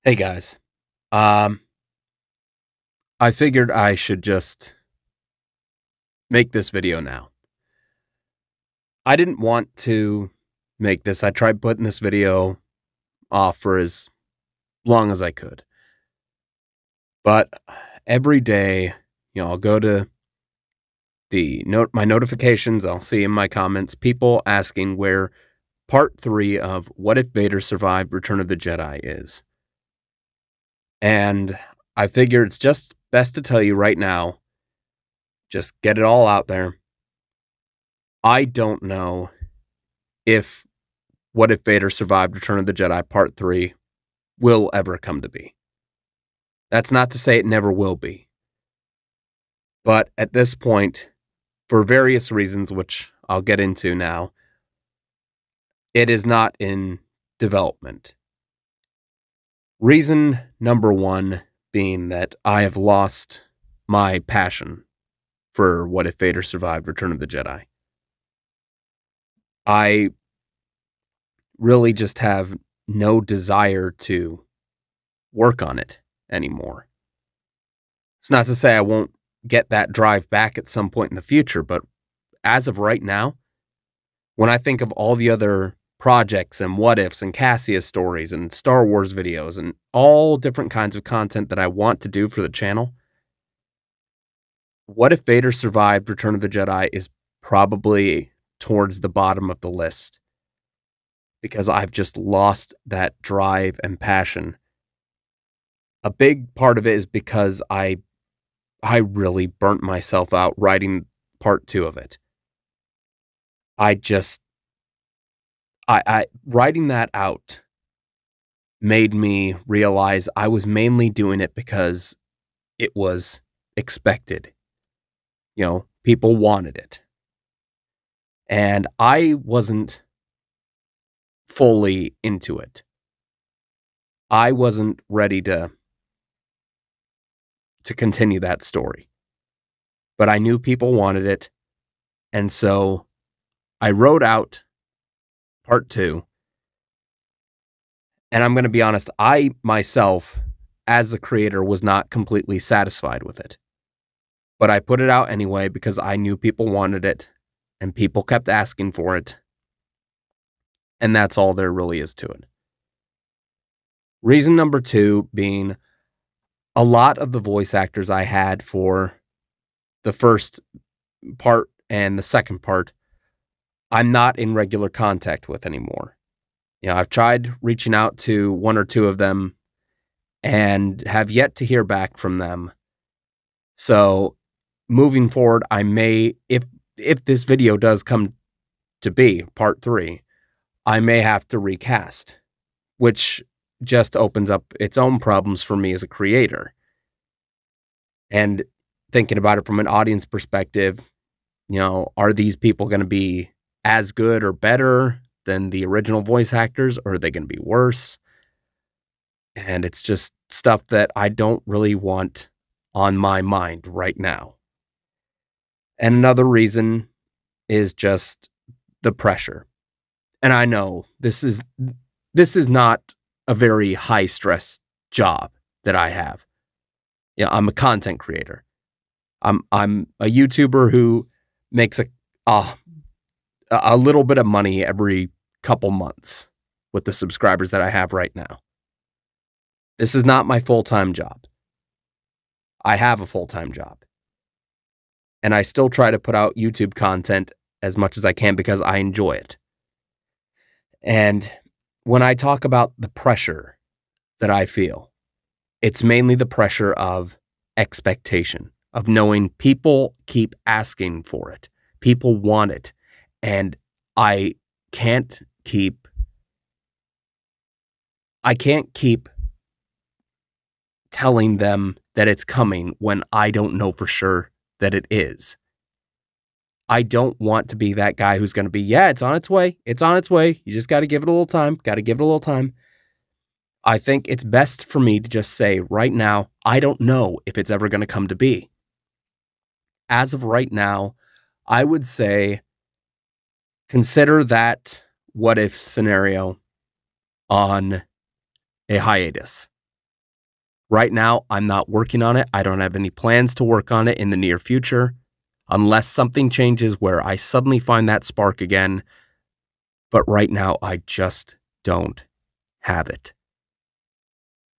Hey guys. Um, I figured I should just make this video now. I didn't want to make this. I tried putting this video off for as long as I could. But every day, I'll go to my notifications, I'll see in my comments people asking where part 3 of What If Vader Survived Return of the Jedi is. And I figure it's just best to tell you right now, just get it all out there. I don't know if What If Vader Survived Return of the Jedi Part 3 will ever come to be. That's not to say it never will be. But at this point, for various reasons, which I'll get into now, it is not in development. Reason number one being that I have lost my passion for What If Vader Survived Return of the Jedi. I really just have no desire to work on it anymore. It's not to say I won't get that drive back at some point in the future, but as of right now, when I think of all the other projects and what ifs and Cassius stories and Star Wars videos and all different kinds of content that I want to do for the channel, What If Vader Survived Return of the Jedi is probably towards the bottom of the list because I've just lost that drive and passion. A big part of it is because I really burnt myself out writing part 2 of it. I writing that out made me realize I was mainly doing it because it was expected. People wanted it. And I wasn't fully into it. I wasn't ready to continue that story. But I knew people wanted it. And so I wrote out part 2. And I'm going to be honest, I myself, as the creator, was not completely satisfied with it. But I put it out anyway because I knew people wanted it and people kept asking for it. And that's all there really is to it. Reason number 2 being a lot of the voice actors I had for the first part and the second part, I'm not in regular contact with anymore. I've tried reaching out to one or two of them and have yet to hear back from them. So moving forward, I may, if this video does come to be part 3, I may have to recast, which just opens up its own problems for me as a creator. And thinking about it from an audience perspective, are these people going to be as good or better than the original voice actors, or are they going to be worse? And it's just stuff that I don't really want on my mind right now. And another reason is just the pressure. And I know this is not a very high stress job that I have. I'm a content creator. I'm a YouTuber who makes a little bit of money every couple months with the subscribers that I have right now. This is not my full-time job. I have a full-time job. And I still try to put out YouTube content as much as I can because I enjoy it. And when I talk about the pressure that I feel, it's mainly the pressure of expectation, of knowing people keep asking for it. People want it. And I can't keep telling them that it's coming when I don't know for sure that it is. I don't want to be that guy who's going to be, yeah, it's on its way. It's on its way. You just got to give it a little time. Got to give it a little time. I think it's best for me to just say right now, I don't know if it's ever going to come to be. As of right now, I would say consider that what if scenario on a hiatus. Right now, I'm not working on it. I don't have any plans to work on it in the near future, unless something changes where I suddenly find that spark again. But right now, I just don't have it.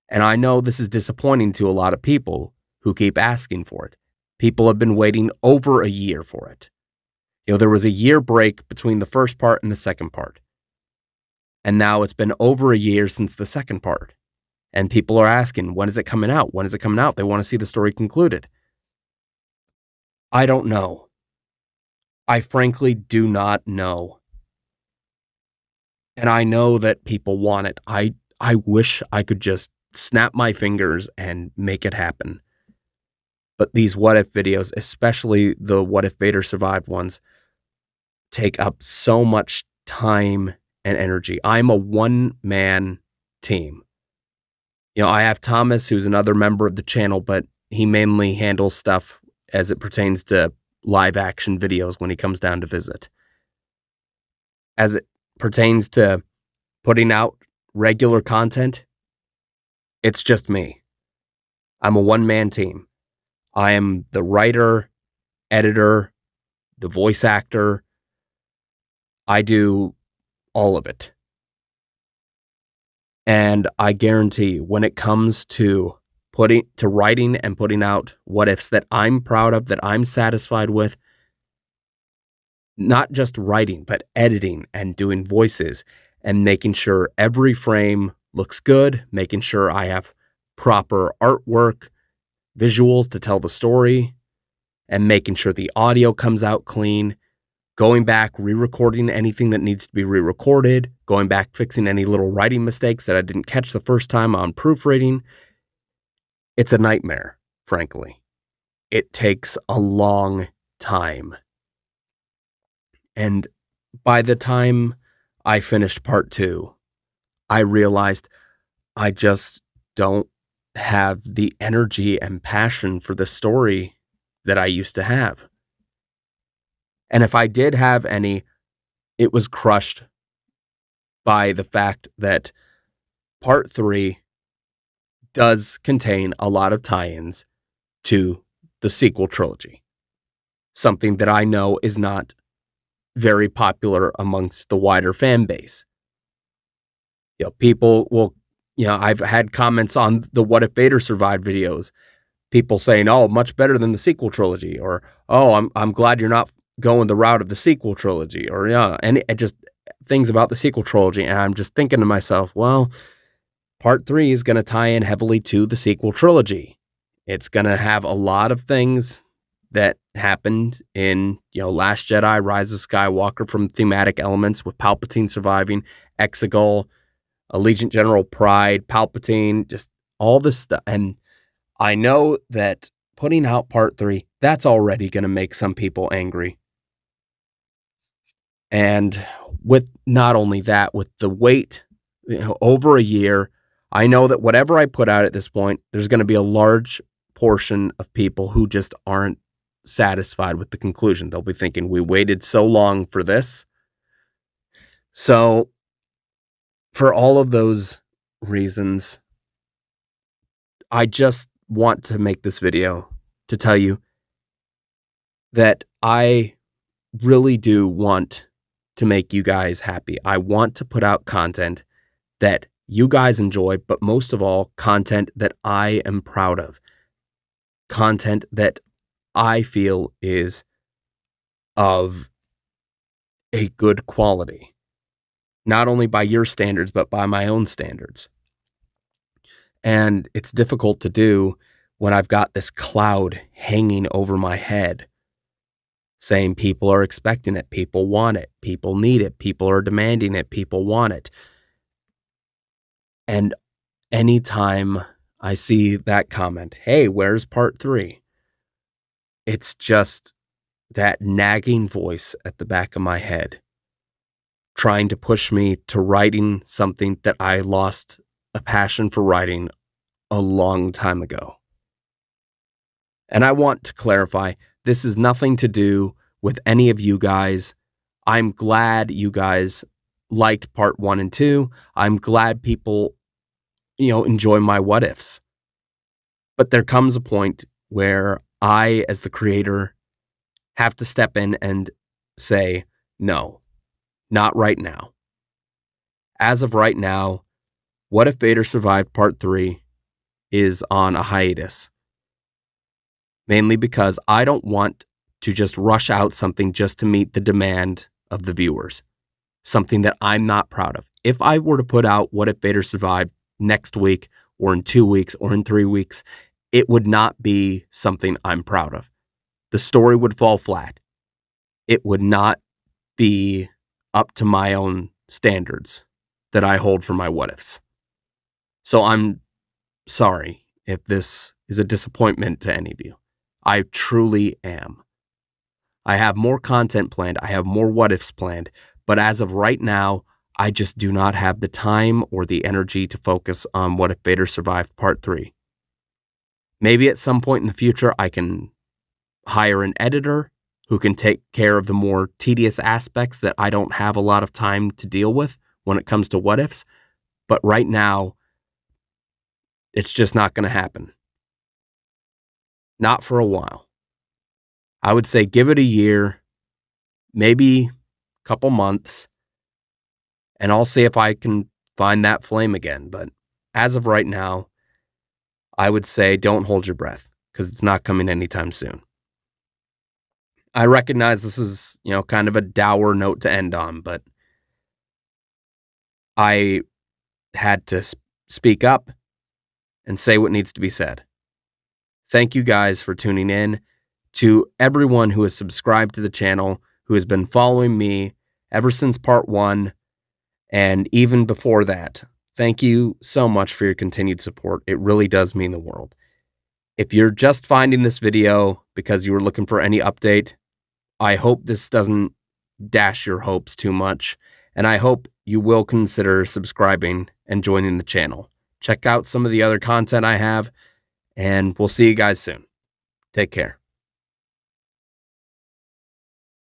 And I know this is disappointing to a lot of people who keep asking for it. People have been waiting over a year for it. There was a year break between the first part and the second part. And now it's been over a year since the second part. And people are asking, when is it coming out? When is it coming out? They want to see the story concluded. I don't know. I frankly do not know. And I know that people want it. I wish I could just snap my fingers and make it happen. But these what if videos, especially the what if Vader survived ones, take up so much time and energy. I'm a one-man team. I have Thomas, who's another member of the channel, but he mainly handles stuff as it pertains to live action videos when he comes down to visit. As it pertains to putting out regular content, it's just me. I'm a one-man team. I am the writer, editor, the voice actor. I do all of it. And I guarantee you, when it comes to writing and putting out what ifs that I'm proud of, that I'm satisfied with, not just writing, but editing and doing voices and making sure every frame looks good, making sure I have proper artwork, visuals to tell the story, and making sure the audio comes out clean, going back, re-recording anything that needs to be re-recorded, going back, fixing any little writing mistakes that I didn't catch the first time on proofreading. It's a nightmare, frankly. It takes a long time. And by the time I finished part 2, I realized I just don't have the energy and passion for the story that I used to have. And if I did have any, it was crushed by the fact that part 3 does contain a lot of tie-ins to the sequel trilogy. Something that I know is not very popular amongst the wider fan base. People will, I've had comments on the What If Vader Survived videos, people saying, oh, much better than the sequel trilogy, or, oh, I'm glad you're not going the route of the sequel trilogy, or and just things about the sequel trilogy. And I'm just thinking to myself, well, part 3 is going to tie in heavily to the sequel trilogy. It's going to have a lot of things that happened in, Last Jedi, Rise of Skywalker, from thematic elements with Palpatine surviving, Exegol, Allegiant General Pride, Palpatine, just all this stuff. And I know that putting out part 3, that's already going to make some people angry. And with not only that, with the wait, over a year, I know that whatever I put out at this point, there's going to be a large portion of people who just aren't satisfied with the conclusion. They'll be thinking, we waited so long for this. So for all of those reasons, I just want to make this video to tell you that I really do want to make you guys happy. I want to put out content that you guys enjoy, but most of all, content that I am proud of. Content that I feel is of a good quality. Not only by your standards, but by my own standards. And it's difficult to do when I've got this cloud hanging over my head, saying people are expecting it, people want it, people need it, people are demanding it, people want it. And anytime I see that comment, hey, where's part 3? It's just that nagging voice at the back of my head, trying to push me to writing something that I lost a passion for writing a long time ago. And I want to clarify, this is nothing to do with any of you guys. I'm glad you guys liked part 1 and 2. I'm glad people, enjoy my what ifs. But there comes a point where I, as the creator, have to step in and say, no, not right now. As of right now, What If Vader Survived Part 3 is on a hiatus. Mainly because I don't want to just rush out something just to meet the demand of the viewers. Something that I'm not proud of. If I were to put out What If Vader Survived next week, or in 2 weeks, or in 3 weeks, it would not be something I'm proud of. The story would fall flat. It would not be up to my own standards that I hold for my what ifs. So I'm sorry if this is a disappointment to any of you. I truly am. I have more content planned. I have more what ifs planned. But as of right now, I just do not have the time or the energy to focus on What If Vader Survived Part 3. Maybe at some point in the future, I can hire an editor who can take care of the more tedious aspects that I don't have a lot of time to deal with when it comes to what ifs. But right now, it's just not going to happen. Not for a while. I would say give it a year, maybe a couple months, and I'll see if I can find that flame again. But as of right now, I would say don't hold your breath, because it's not coming anytime soon. I recognize this is, kind of a dour note to end on, but I had to speak up and say what needs to be said. Thank you guys for tuning in. To everyone who has subscribed to the channel, who has been following me ever since part 1 and even before that, thank you so much for your continued support. It really does mean the world. If you're just finding this video because you were looking for any update, I hope this doesn't dash your hopes too much, and I hope you will consider subscribing and joining the channel. Check out some of the other content I have, and we'll see you guys soon. Take care.